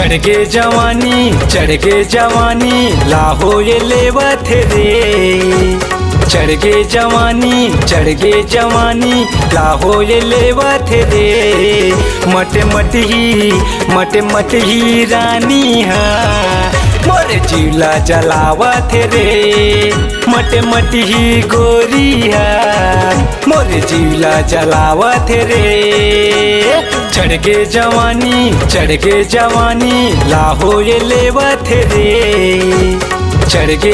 चढ़ के जवानी लाहो ये लेवत रे। चढ़ के जवानी लाहो ये लेवत रे। मट ही रानी हा मोर जिला जलावत रे। मट ही गोरी हा मोर जिला जलावत रे। चढ़ के जवानी लाहो ये लेवत रे। चढ़ के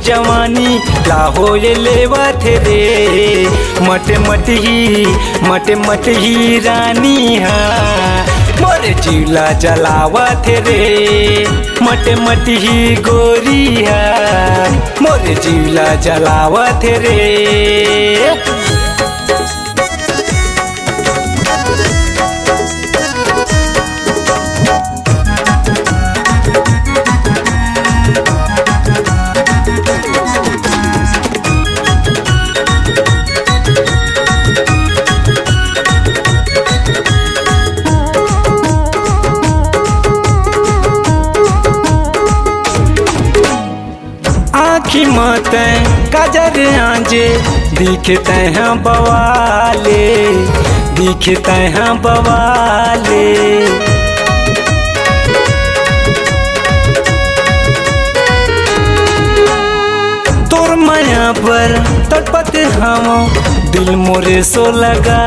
जवानी लाहो ये लेवत रे। मट ही रानी हा मोर जिला जलावत रे। मट ही गोरी हा मोर जिला जलावत रे। आँखी मत गजर आंजे दिखते हैं बवाले। तोर माया पर तड़पत हम दिल मोरे सो लगा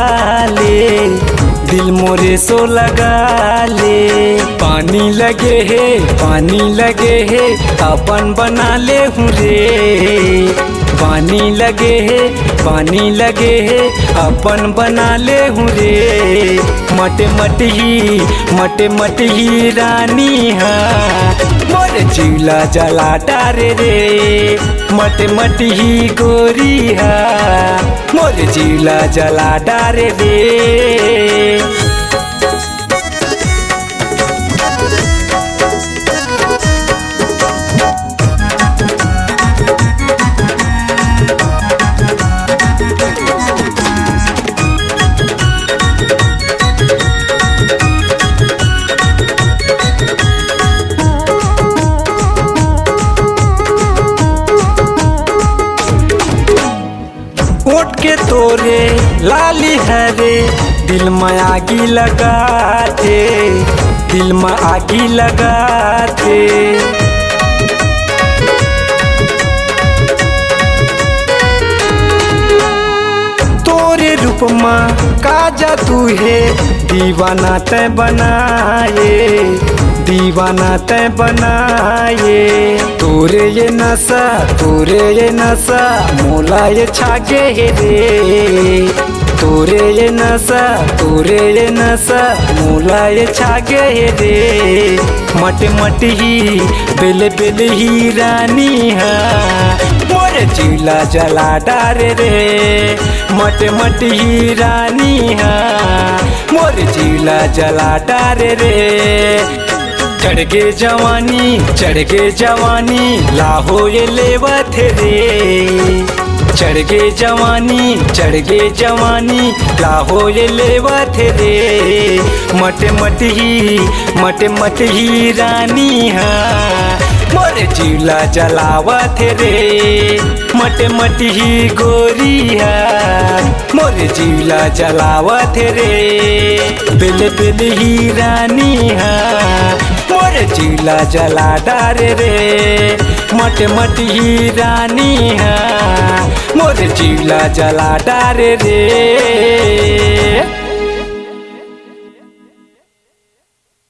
ले। पानी लगे है अपन बना ले हूँ रे। पानी लगे है अपन बना ले हूँ रे। मट ही रानी हा मोर जिला जला डारे रे। मट ही गोरी हा मोर जिला जला डारे रे। ओट के तोरे लाली हरे दिल में आगी लगाते। तोरे रूप में का जादू है दीवाना तय बनाए। तोरे ये नशा मोला ये छागे रे। तोरे ये नशा मोला ये छागे रे। मट ही बेल ही रानी हा मोर जिला जला डारे रे। मट ही रानी हा मोर जिला जला डारे रे। चढ़ के जवानी लाहो ये लेवत रे। चढ़ के जवानी लाहो ये लेवत रे। मट ही रानी हा मोर जिला जलावत रे। मट ही गोरी हा मोर जिला जलावत रे। बेल ही रानी हा मोर जिला जला डारे रे। मट ही रानी हा मोर जिला जला डारे रे।